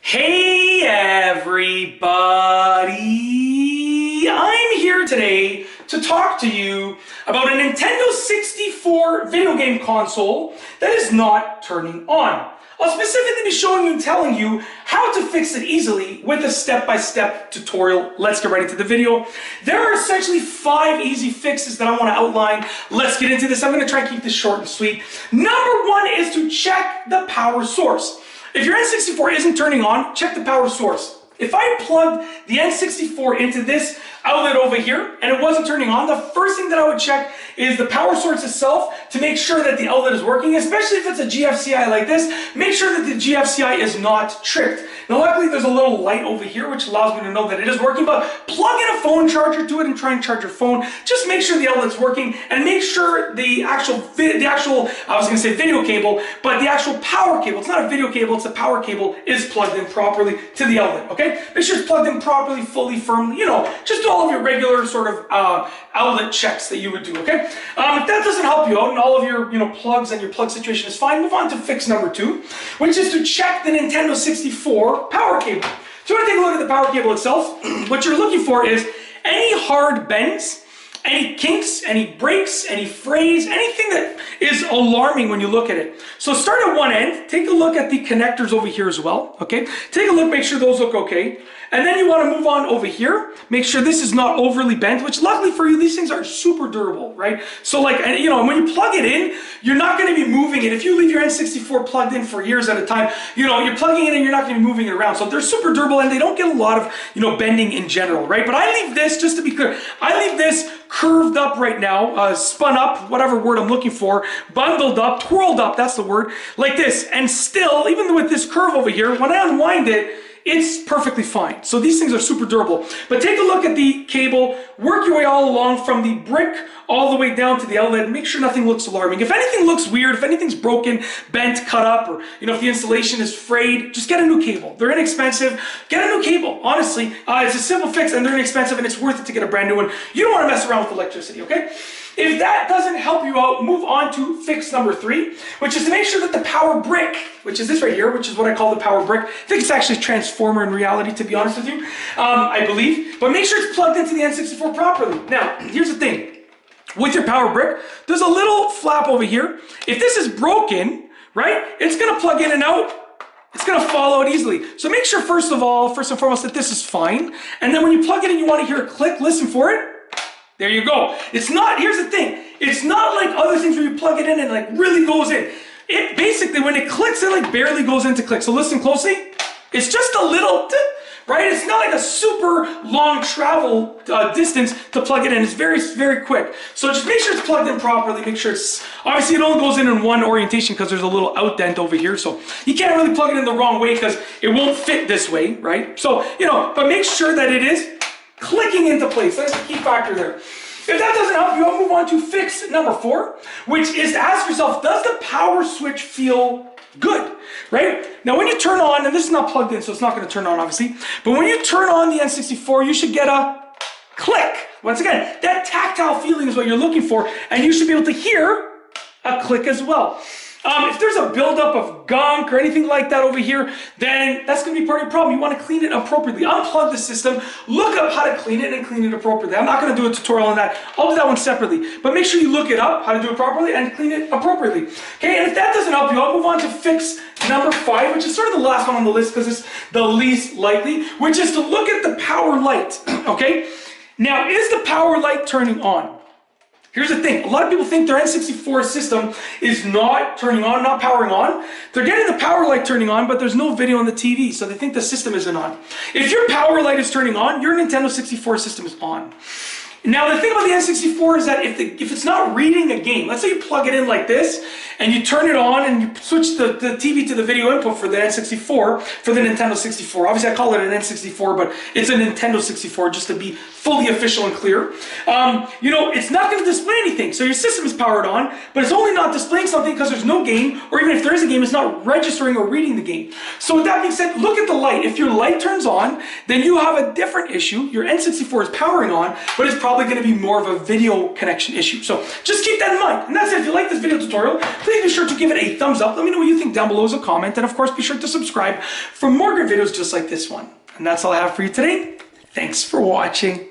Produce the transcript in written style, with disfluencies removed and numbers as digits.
Hey everybody! I'm here today to talk to you about a Nintendo 64 video game console that is not turning on. I'll specifically be showing you and telling you how to fix it easily with a step-by-step tutorial. Let's get right into the video. There are essentially 5 easy fixes that I want to outline. Let's get into this. I'm going to try and keep this short and sweet. Number 1 is to check the power source. If your N64 isn't turning on, check the power source. If I plugged the N64 into this outlet over here and it wasn't turning on, the first thing that I would check is the power source itself to make sure that the outlet is working, especially if it's a GFCI like this. Make sure that the GFCI is not tripped. Now luckily there's a little light over here which allows me to know that it is working, but plug in a phone charger to it and try and charge your phone. Just make sure the outlet's working and make sure the actual video cable, but the actual power cable, it's not a video cable, it's a power cable, is plugged in properly to the outlet, okay? Make sure it's plugged in properly, fully, firmly, just do all of your regular sort of outlet checks that you would do, okay? If that doesn't help you out and all of your plugs and your plug situation is fine, move on to fix number 2, which is to check the Nintendo 64 power cable. So you want to take a look at the power cable itself. What you're looking for is any hard bends, any kinks, any breaks, any frays, anything that is alarming when you look at it. So start at one end, take a look at the connectors over here as well, okay? Take a look, make sure those look okay. And then you want to move on over here, make sure this is not overly bent, which luckily for you, these things are super durable, right? So like, when you plug it in, you're not going to be moving it. If you leave your N64 plugged in for years at a time, you're plugging it in and you're not going to be moving it around. So they're super durable and they don't get a lot of, bending in general, right? But I leave this, just to be clear, I leave this curved up right now, spun up, whatever word I'm looking for, bundled up, twirled up, that's the word, like this. And still, even with this curve over here, when I unwind it, it's perfectly fine. So these things are super durable. But take a look at the cable, work your way all along from the brick all the way down to the outlet, and make sure nothing looks alarming. If anything looks weird, if anything's broken, bent, cut up, or if the installation is frayed, just get a new cable. They're inexpensive. Get a new cable. Honestly, it's a simple fix and they're inexpensive and it's worth it to get a brand new one. You don't want to mess around with electricity, okay? If that doesn't help you out, move on to fix number 3, which is to make sure that the power brick, which is this right here, which is what I call the power brick. I think it's actually a transformer in reality, to be honest with you, I believe. But make sure it's plugged into the N64 properly. Now, here's the thing. With your power brick, there's a little flap over here. If this is broken, right, it's going to plug in and out. It's going to fall out easily. So make sure, first and foremost, that this is fine. And then when you plug it in, you want to hear a click, listen for it. There you go. It's not, here's the thing, it's not like other things where you plug it in and it like really goes in. It basically, when it clicks, it like barely goes into click. So listen closely. It's just a little, right? It's not like a super long travel distance to plug it in. It's very, very quick. So just make sure it's plugged in properly. Make sure it's, obviously it only goes in one orientation because there's a little outdent over here. So you can't really plug it in the wrong way because it won't fit this way, right? So, but make sure that it is clicking into place. That's the key factor there. If that doesn't help you, I'll move on to fix number 4, which is to ask yourself, does the power switch feel good, right? Now when you turn on, and this is not plugged in, so it's not going to turn on obviously, but when you turn on the N64, you should get a click. Once again, that tactile feeling is what you're looking for, and you should be able to hear a click as well. If there's a buildup of gunk or anything like that over here, then that's going to be part of your problem. You want to clean it appropriately. Unplug the system, look up how to clean it and clean it appropriately. I'm not going to do a tutorial on that. I'll do that one separately. But make sure you look it up, how to do it properly, and clean it appropriately. Okay, and if that doesn't help you, I'll move on to fix number 5, which is sort of the last one on the list because it's the least likely, which is to look at the power light. Okay, now is the power light turning on? Here's the thing, a lot of people think their N64 system is not turning on, not powering on. They're getting the power light turning on, but there's no video on the TV, so they think the system isn't on. If your power light is turning on, your Nintendo 64 system is on. Now the thing about the N64 is that if it's not reading a game, let's say you plug it in like this, and you turn it on and you switch the TV to the video input for the N64, for the Nintendo 64. Obviously I call it an N64, but it's a Nintendo 64 just to be fully official and clear. It's not going to display anything. So your system is powered on, but it's only not displaying something because there's no game, or even if there is a game, it's not registering or reading the game. So with that being said, look at the light. If your light turns on, then you have a different issue. Your N64 is powering on, but it's probably going to be more of a video connection issue. So just keep that in mind. And that's it. If you like this video tutorial, please be sure to give it a thumbs up. Let me know what you think down below as a comment. And of course, be sure to subscribe for more great videos just like this one. And that's all I have for you today. Thanks for watching.